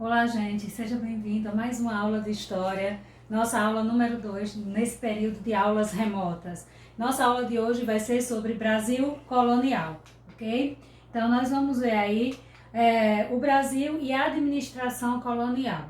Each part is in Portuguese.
Olá, gente, seja bem-vindo a mais uma aula de História, nossa aula número 2, nesse período de aulas remotas. Nossa aula de hoje vai ser sobre Brasil colonial, ok? Então, nós vamos ver aí o Brasil e a administração colonial.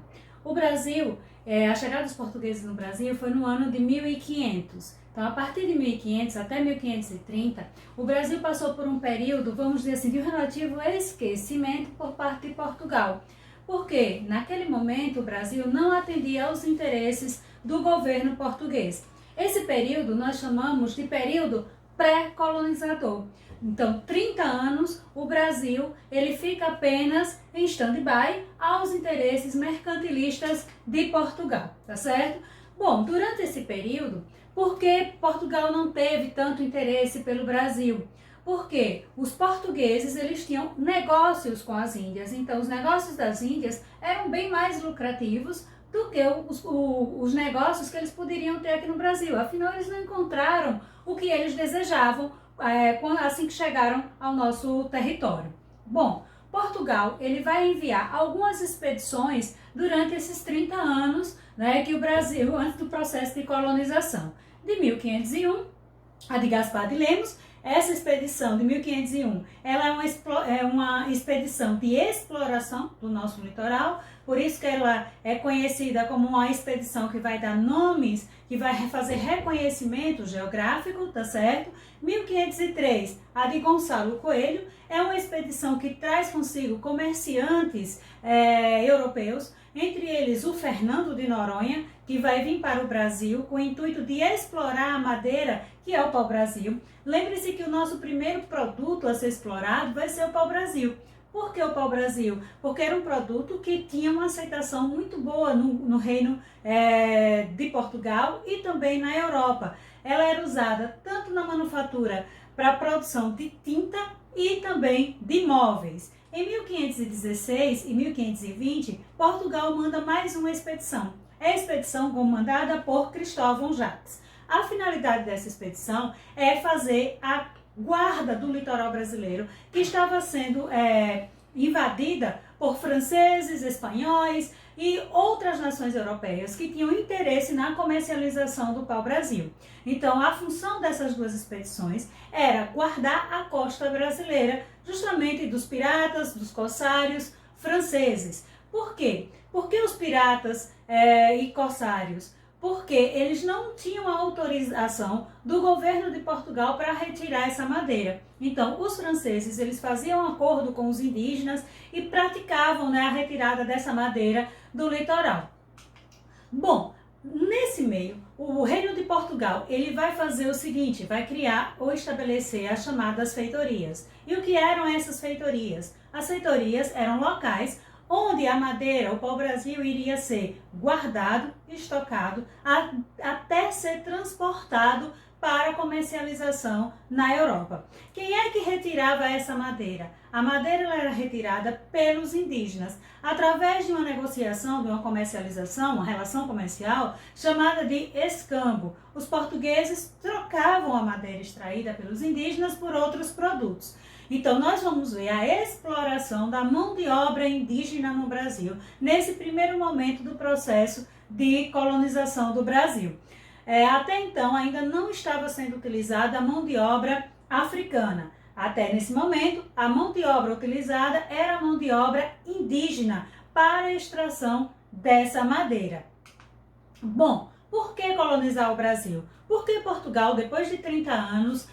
O Brasil, a chegada dos portugueses no Brasil foi no ano de 1500. Então, a partir de 1500 até 1530, o Brasil passou por um período, vamos dizer assim, de um relativo esquecimento por parte de Portugal. Porque, naquele momento, o Brasil não atendia aos interesses do governo português. Esse período nós chamamos de período pré-colonizador. Então, 30 anos, o Brasil ele fica apenas em stand-by aos interesses mercantilistas de Portugal, tá certo? Bom, durante esse período, por que Portugal não teve tanto interesse pelo Brasil? Porque os portugueses eles tinham negócios com as Índias, então os negócios das Índias eram bem mais lucrativos do que os negócios que eles poderiam ter aqui no Brasil. Afinal, eles não encontraram o que eles desejavam assim que chegaram ao nosso território. Bom, Portugal ele vai enviar algumas expedições durante esses 30 anos, né, que o Brasil, antes do processo de colonização. De 1501, a de Gaspar de Lemos. Essa expedição de 1501, ela é uma expedição de exploração do nosso litoral, por isso que ela é conhecida como uma expedição que vai dar nomes, que vai fazer reconhecimento geográfico, tá certo? 1503, a de Gonçalo Coelho, é uma expedição que traz consigo comerciantes europeus, entre eles o Fernando de Noronha, que vai vir para o Brasil com o intuito de explorar a madeira, que é o pau-brasil. Lembre-se que o nosso primeiro produto a ser explorado vai ser o pau-brasil. Por que o pau-brasil? Porque era um produto que tinha uma aceitação muito boa no reino de Portugal e também na Europa. Ela era usada tanto na manufatura para a produção de tinta e também de móveis. Em 1516 e 1520, Portugal manda mais uma expedição. É a expedição comandada por Cristóvão Jacques. A finalidade dessa expedição é fazer a guarda do litoral brasileiro, que estava sendo invadida por franceses, espanhóis e outras nações europeias que tinham interesse na comercialização do pau-brasil. Então, a função dessas duas expedições era guardar a costa brasileira, justamente dos piratas, dos corsários franceses. Por quê? Porque os piratas e corsários? Porque eles não tinham a autorização do governo de Portugal para retirar essa madeira. Então, os franceses eles faziam acordo com os indígenas e praticavam a retirada dessa madeira do litoral. Bom, nesse meio, o Reino de Portugal ele vai fazer o seguinte, vai criar ou estabelecer as chamadas feitorias. E o que eram essas feitorias? As feitorias eram locais onde a madeira, o pau-brasil, iria ser guardado, estocado, até ser transportado para comercialização na Europa. Quem é que retirava essa madeira? A madeira era retirada pelos indígenas, através de uma negociação, de uma comercialização, uma relação comercial, chamada de escambo. Os portugueses trocavam a madeira extraída pelos indígenas por outros produtos. Então, nós vamos ver a exploração da mão de obra indígena no Brasil, nesse primeiro momento do processo de colonização do Brasil. Até então, ainda não estava sendo utilizada a mão de obra africana. Até nesse momento, a mão de obra utilizada era a mão de obra indígena para a extração dessa madeira. Bom, por que colonizar o Brasil? Porque Portugal, depois de 30 anos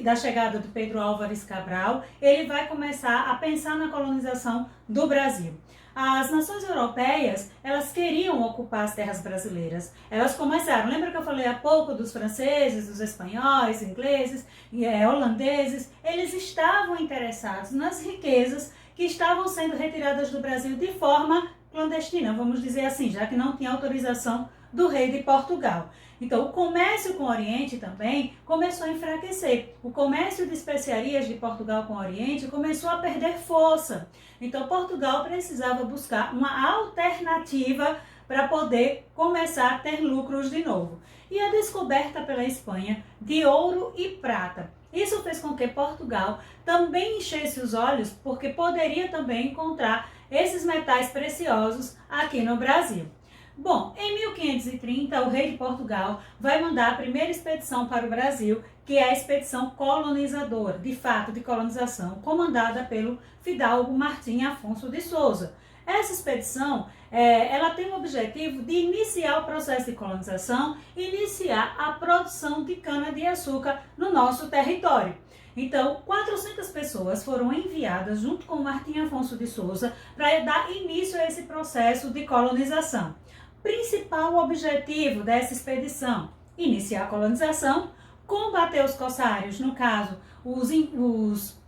da chegada de Pedro Álvares Cabral, ele vai começar a pensar na colonização do Brasil. As nações europeias, elas queriam ocupar as terras brasileiras. Elas começaram, lembra que eu falei há pouco dos franceses, dos espanhóis, ingleses, holandeses? Eles estavam interessados nas riquezas que estavam sendo retiradas do Brasil de forma clandestina, vamos dizer assim, já que não tinha autorização do rei de Portugal. Então, o comércio com o Oriente também começou a enfraquecer. O comércio de especiarias de Portugal com o Oriente começou a perder força. Então, Portugal precisava buscar uma alternativa para poder começar a ter lucros de novo. E a descoberta pela Espanha de ouro e prata. Isso fez com que Portugal também enchesse os olhos, porque poderia também encontrar esses metais preciosos aqui no Brasil. Bom, em 1530, o rei de Portugal vai mandar a primeira expedição para o Brasil, que é a expedição colonizadora, de fato de colonização, comandada pelo fidalgo Martim Afonso de Souza. Essa expedição, ela tem o objetivo de iniciar o processo de colonização, iniciar a produção de cana-de-açúcar no nosso território. Então, 400 pessoas foram enviadas junto com Martim Afonso de Souza para dar início a esse processo de colonização. Principal objetivo dessa expedição: iniciar a colonização, combater os corsários, no caso, os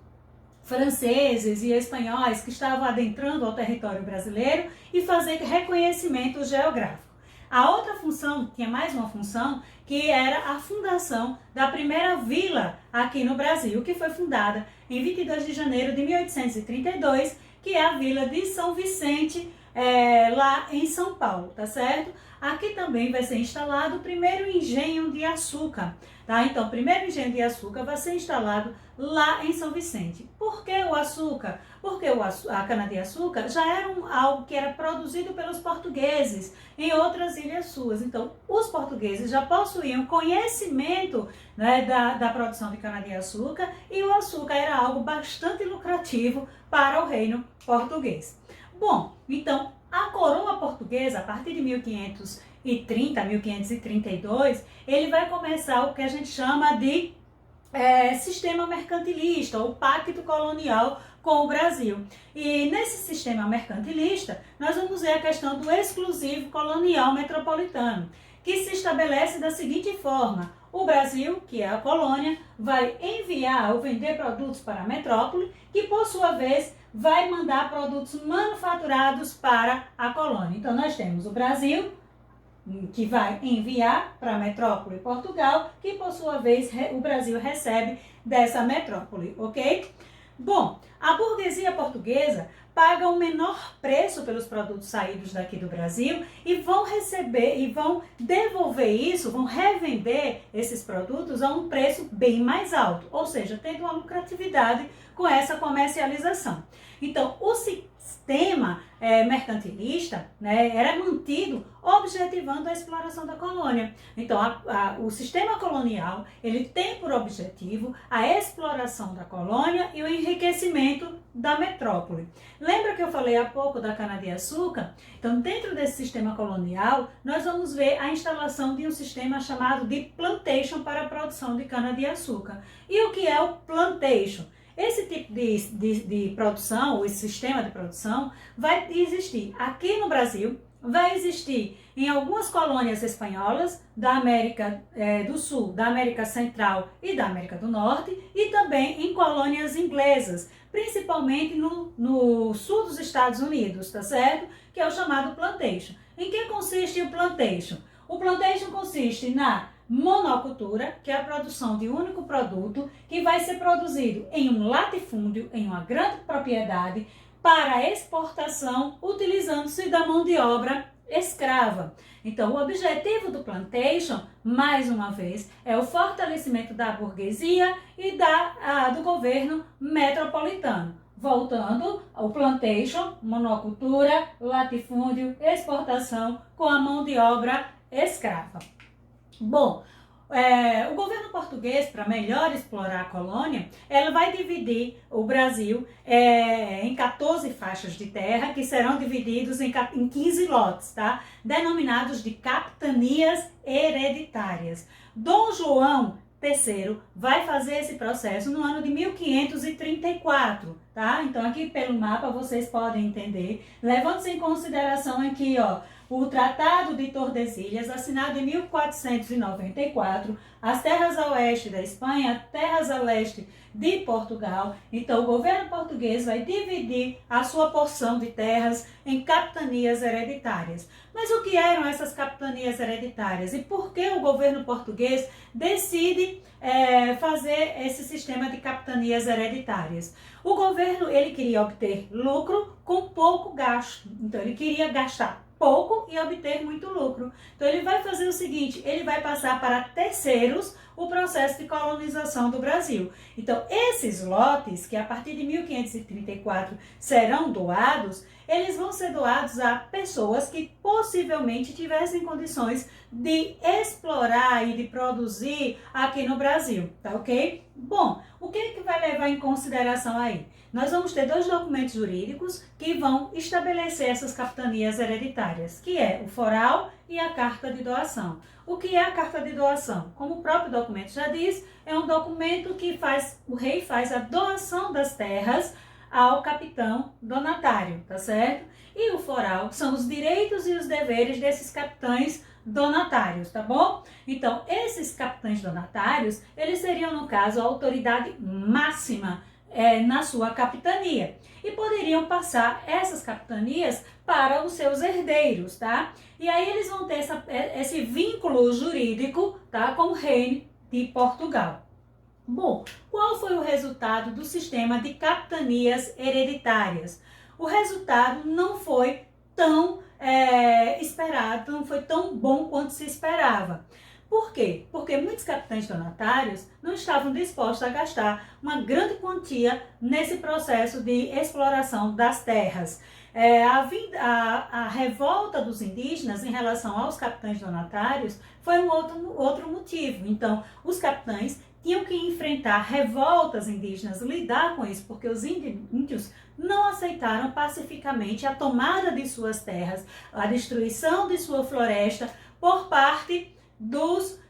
franceses e espanhóis que estavam adentrando ao território brasileiro, e fazer reconhecimento geográfico. A outra função, tinha mais uma função, que era a fundação da primeira vila aqui no Brasil, que foi fundada em 22 de janeiro de 1832, que é a Vila de São Vicente, lá em São Paulo, tá certo? Aqui também vai ser instalado o primeiro engenho de açúcar, tá? Então, o primeiro engenho de açúcar vai ser instalado lá em São Vicente. Por que o açúcar? Porque a cana-de-açúcar já era algo que era produzido pelos portugueses em outras ilhas suas. Então, os portugueses já possuíam conhecimento, né, da produção de cana-de-açúcar, e o açúcar era algo bastante lucrativo para o reino português. Bom, então, a coroa portuguesa, a partir de 1530, 1532, ele vai começar o que a gente chama de sistema mercantilista, ou pacto colonial com o Brasil. E nesse sistema mercantilista, nós vamos ver a questão do exclusivo colonial metropolitano, que se estabelece da seguinte forma: o Brasil, que é a colônia, vai enviar ou vender produtos para a metrópole, que por sua vez vai mandar produtos manufaturados para a colônia. Então nós temos o Brasil, que vai enviar para a metrópole Portugal, que por sua vez o Brasil recebe dessa metrópole, ok? Bom, a burguesia portuguesa paga o menor preço pelos produtos saídos daqui do Brasil e vão receber e vão devolver isso, vão revender esses produtos a um preço bem mais alto, ou seja, tendo uma lucratividade com essa comercialização. Então, o sistema mercantilista, né, era mantido objetivando a exploração da colônia. Então, o sistema colonial, ele tem por objetivo a exploração da colônia e o enriquecimento da metrópole. Lembra que eu falei há pouco da cana-de-açúcar? Então, dentro desse sistema colonial, nós vamos ver a instalação de um sistema chamado de plantation para a produção de cana-de-açúcar. E o que é o plantation? Esse tipo de produção, ou esse sistema de produção, vai existir aqui no Brasil, vai existir em algumas colônias espanholas da América do Sul, da América Central e da América do Norte, e também em colônias inglesas, principalmente no sul dos Estados Unidos, tá certo? Que é o chamado plantation. Em que consiste o plantation? O plantation consiste na monocultura, que é a produção de um único produto que vai ser produzido em um latifúndio, em uma grande propriedade, para exportação, utilizando-se da mão de obra escrava. Então, o objetivo do plantation, mais uma vez, é o fortalecimento da burguesia e do governo metropolitano. Voltando ao plantation, monocultura, latifúndio, exportação com a mão de obra escrava. Bom, o governo português, para melhor explorar a colônia, ela vai dividir o Brasil em 14 faixas de terra, que serão divididos em 15 lotes, tá? Denominados de capitanias hereditárias. Dom João III vai fazer esse processo no ano de 1534, tá? Então aqui pelo mapa vocês podem entender, levando-se em consideração aqui, ó, o Tratado de Tordesilhas, assinado em 1494, as terras a oeste da Espanha, terras a leste de Portugal. Então, o governo português vai dividir a sua porção de terras em capitanias hereditárias. Mas o que eram essas capitanias hereditárias? E por que o governo português decide fazer esse sistema de capitanias hereditárias? O governo, ele queria obter lucro com pouco gasto. Então, ele queria gastar pouco e obter muito lucro. Então ele vai fazer o seguinte, ele vai passar para terceiros o processo de colonização do Brasil. Então esses lotes, que a partir de 1534 serão doados, eles vão ser doados a pessoas que possivelmente tivessem condições de explorar e de produzir aqui no Brasil, tá ok? Bom, o que vai levar em consideração aí? Nós vamos ter dois documentos jurídicos que vão estabelecer essas capitanias hereditárias, que é o foral e a carta de doação. O que é a carta de doação? Como o próprio documento já diz, é um documento que o rei faz a doação das terras ao capitão donatário, tá certo? E o foral são os direitos e os deveres desses capitães donatários, tá bom? Então, esses capitães donatários, eles seriam, no caso, a autoridade máxima na sua capitania e poderiam passar essas capitanias para os seus herdeiros, tá? E aí eles vão ter esse vínculo jurídico, tá, com o reino de Portugal. Bom, qual foi o resultado do sistema de capitanias hereditárias? O resultado não foi tão esperado, não foi tão bom quanto se esperava. Por quê? Porque muitos capitães donatários não estavam dispostos a gastar uma grande quantia nesse processo de exploração das terras. A revolta dos indígenas em relação aos capitães donatários foi um outro motivo. Então, os capitães tinham que enfrentar revoltas indígenas, lidar com isso, porque os índios não aceitaram pacificamente a tomada de suas terras, a destruição de sua floresta por parte dos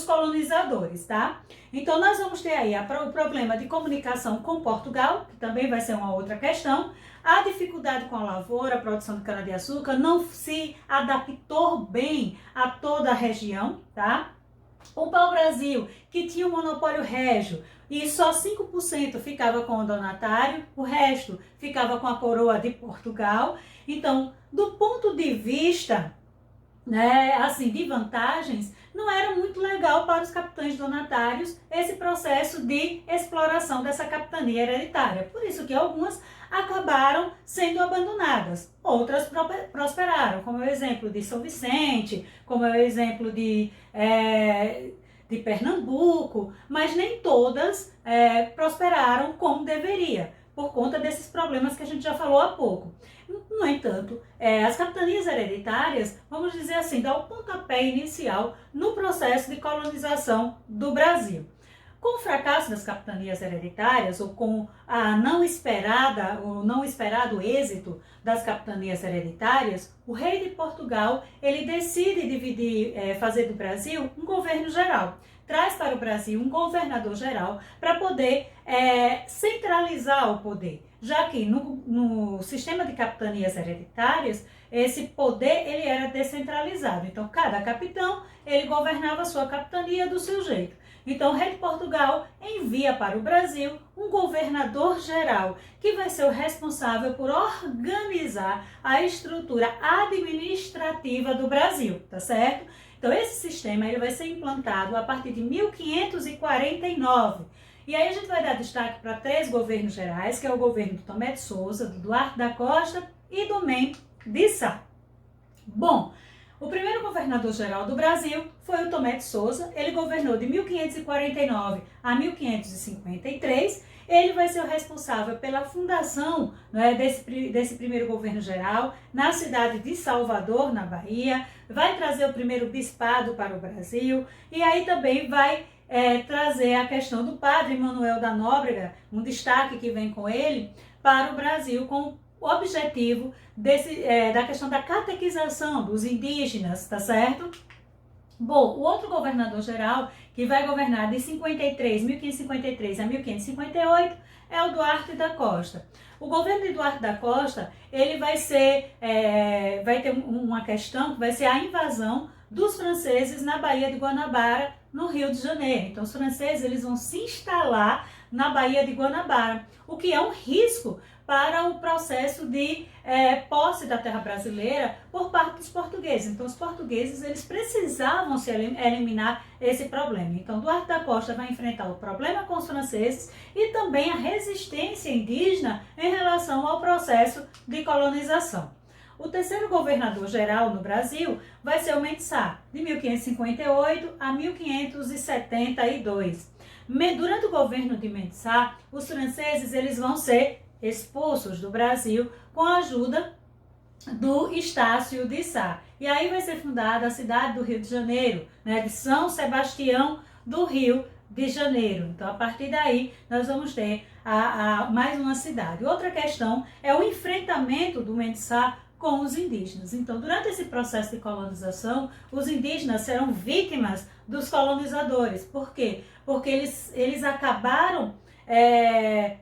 colonizadores, tá? Então, nós vamos ter aí o problema de comunicação com Portugal, que também vai ser uma outra questão, a dificuldade com a lavoura, a produção de cana-de-açúcar, não se adaptou bem a toda a região, tá? O pau-brasil, que tinha um monopólio régio e só 5% ficava com o donatário, o resto ficava com a coroa de Portugal. Então, do ponto de vista assim, de vantagens, não era muito legal para os capitães donatários esse processo de exploração dessa capitania hereditária. Por isso que algumas acabaram sendo abandonadas, outras prosperaram, como é o exemplo de São Vicente, como é o exemplo de Pernambuco, mas nem todas prosperaram como deveria, por conta desses problemas que a gente já falou há pouco. No entanto, as capitanias hereditárias, vamos dizer assim, dão o pontapé inicial no processo de colonização do Brasil. Com o fracasso das capitanias hereditárias, ou com o não esperado êxito das capitanias hereditárias, o rei de Portugal ele decide fazer do Brasil um governo geral. Traz para o Brasil um governador geral para poder centralizar o poder, já que no sistema de capitanias hereditárias, esse poder ele era descentralizado. Então, cada capitão ele governava a sua capitania do seu jeito. Então, o rei de Portugal envia para o Brasil um governador geral, que vai ser o responsável por organizar a estrutura administrativa do Brasil, tá certo? Então, esse sistema ele vai ser implantado a partir de 1549. E aí a gente vai dar destaque para 3 governos gerais, que é o governo do Tomé de Souza, do Duarte da Costa e do Mem de Sá. Bom, o primeiro governador-geral do Brasil foi o Tomé de Souza. Ele governou de 1549 a 1553. Ele vai ser o responsável pela fundação desse primeiro governo-geral na cidade de Salvador, na Bahia. Vai trazer o primeiro bispado para o Brasil. E aí também vai trazer a questão do padre Manuel da Nóbrega, um destaque que vem com ele, para o Brasil, com o objetivo da questão da catequização dos indígenas, tá certo? Bom, o outro governador-geral, que vai governar de 1553 a 1558, é o Duarte da Costa. O governo de Duarte da Costa, ele vai ter uma questão que vai ser a invasão dos franceses na Baía de Guanabara, no Rio de Janeiro. Então, os franceses eles vão se instalar na Baía de Guanabara, o que é um risco para o processo de posse da terra brasileira por parte dos portugueses. Então, os portugueses eles precisavam se eliminar esse problema. Então, Duarte da Costa vai enfrentar o problema com os franceses e também a resistência indígena em relação ao processo de colonização. O terceiro governador-geral no Brasil vai ser o Mendes Sá, de 1558 a 1572. Durante o governo de Mendes Sá, os franceses eles vão ser expulsos do Brasil com a ajuda do Estácio de Sá. E aí vai ser fundada a cidade do Rio de Janeiro, né, de São Sebastião do Rio de Janeiro. Então, a partir daí, nós vamos ter mais uma cidade. Outra questão é o enfrentamento do Mendes Sá com os indígenas. Então, durante esse processo de colonização, os indígenas serão vítimas dos colonizadores. Por quê? Porque eles acabaram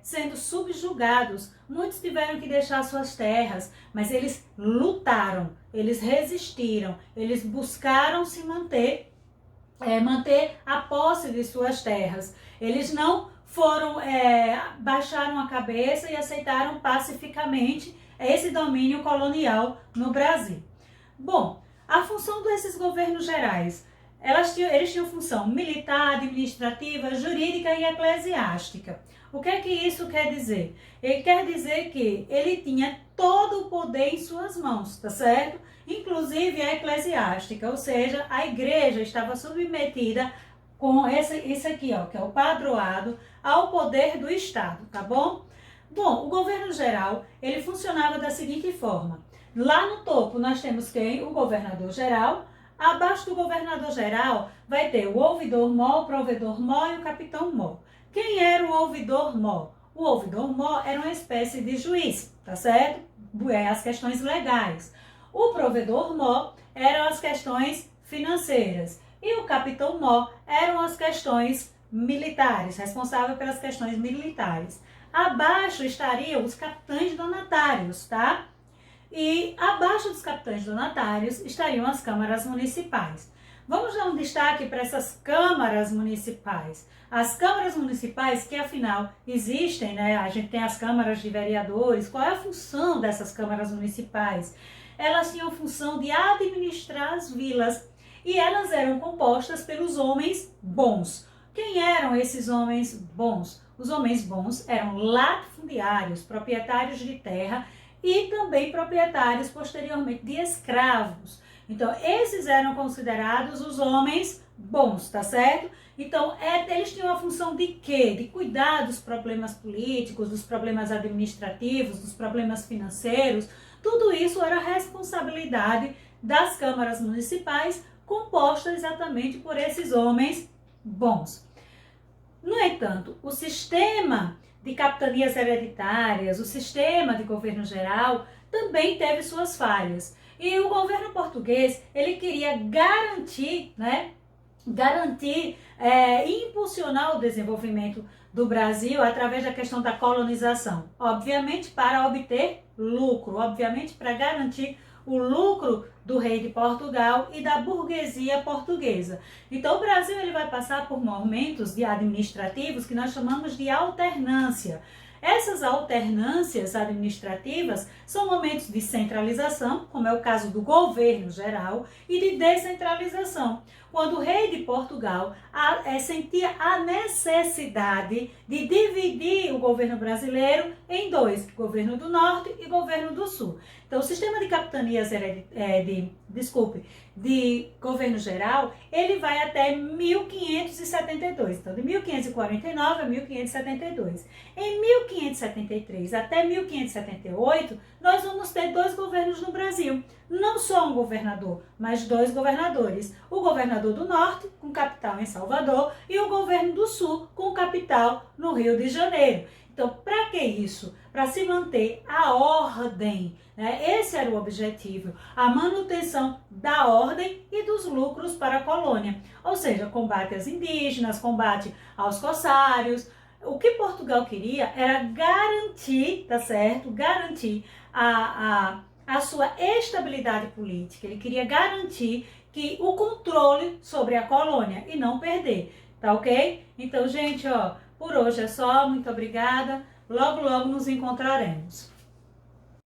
sendo subjugados. Muitos tiveram que deixar suas terras, mas eles lutaram, eles resistiram, eles buscaram se manter a posse de suas terras. Eles não foram, baixaram a cabeça e aceitaram pacificamente esse domínio colonial no Brasil. Bom, a função desses governos gerais, eles tinham função militar, administrativa, jurídica e eclesiástica. O que é que isso quer dizer? Ele quer dizer que ele tinha todo o poder em suas mãos, tá certo? Inclusive a eclesiástica, ou seja, a igreja estava submetida com esse aqui, ó, que é o padroado, ao poder do Estado, tá bom? Bom, o governo geral, ele funcionava da seguinte forma. Lá no topo nós temos quem? O governador geral. Abaixo do governador geral vai ter o ouvidor-mor, o provedor-mor e o capitão-mor. Quem era o ouvidor-mor? O ouvidor-mor era uma espécie de juiz, tá certo? As questões legais. O provedor-mor eram as questões financeiras. E o capitão-mor eram as questões militares, responsável pelas questões militares. Abaixo estariam os capitães donatários, tá? E abaixo dos capitães donatários estariam as câmaras municipais. Vamos dar um destaque para essas câmaras municipais. As câmaras municipais que, afinal, existem, né? A gente tem as câmaras de vereadores. Qual é a função dessas câmaras municipais? Elas tinham a função de administrar as vilas e elas eram compostas pelos homens bons. Quem eram esses homens bons? Os homens bons eram latifundiários, proprietários de terra e também proprietários, posteriormente, de escravos. Então, esses eram considerados os homens bons, tá certo? Então, eles tinham a função de quê? De cuidar dos problemas políticos, dos problemas administrativos, dos problemas financeiros. Tudo isso era responsabilidade das câmaras municipais, compostas exatamente por esses homens bons. No entanto, o sistema de capitanias hereditárias, o sistema de governo geral, também teve suas falhas. E o governo português, ele queria garantir e impulsionar o desenvolvimento do Brasil através da questão da colonização. Obviamente para obter lucro, obviamente para garantir o lucro do rei de Portugal e da burguesia portuguesa. Então o Brasil ele vai passar por momentos administrativos que nós chamamos de alternância. Essas alternâncias administrativas são momentos de centralização, como é o caso do governo geral, e de descentralização, quando o rei de Portugal sentia a necessidade de dividir o governo brasileiro em dois, governo do norte e governo do sul. Então, o sistema de capitanias de governo geral, ele vai até 1572. Então, de 1549 a 1572. Em 1573 até 1578, nós vamos ter dois governos no Brasil. Não só um governador, mas dois governadores. O governador do norte, com capital em Salvador, e o governo do sul, com capital no Rio de Janeiro. Então, para que isso? Para se manter a ordem, né? Esse era o objetivo, a manutenção da ordem e dos lucros para a colônia. Ou seja, combate às indígenas, combate aos corsários. O que Portugal queria era garantir, tá certo? Garantir a sua estabilidade política. Ele queria garantir que o controle sobre a colônia e não perder, tá ok? Então, gente, ó, por hoje é só. Muito obrigada. Logo, logo nos encontraremos.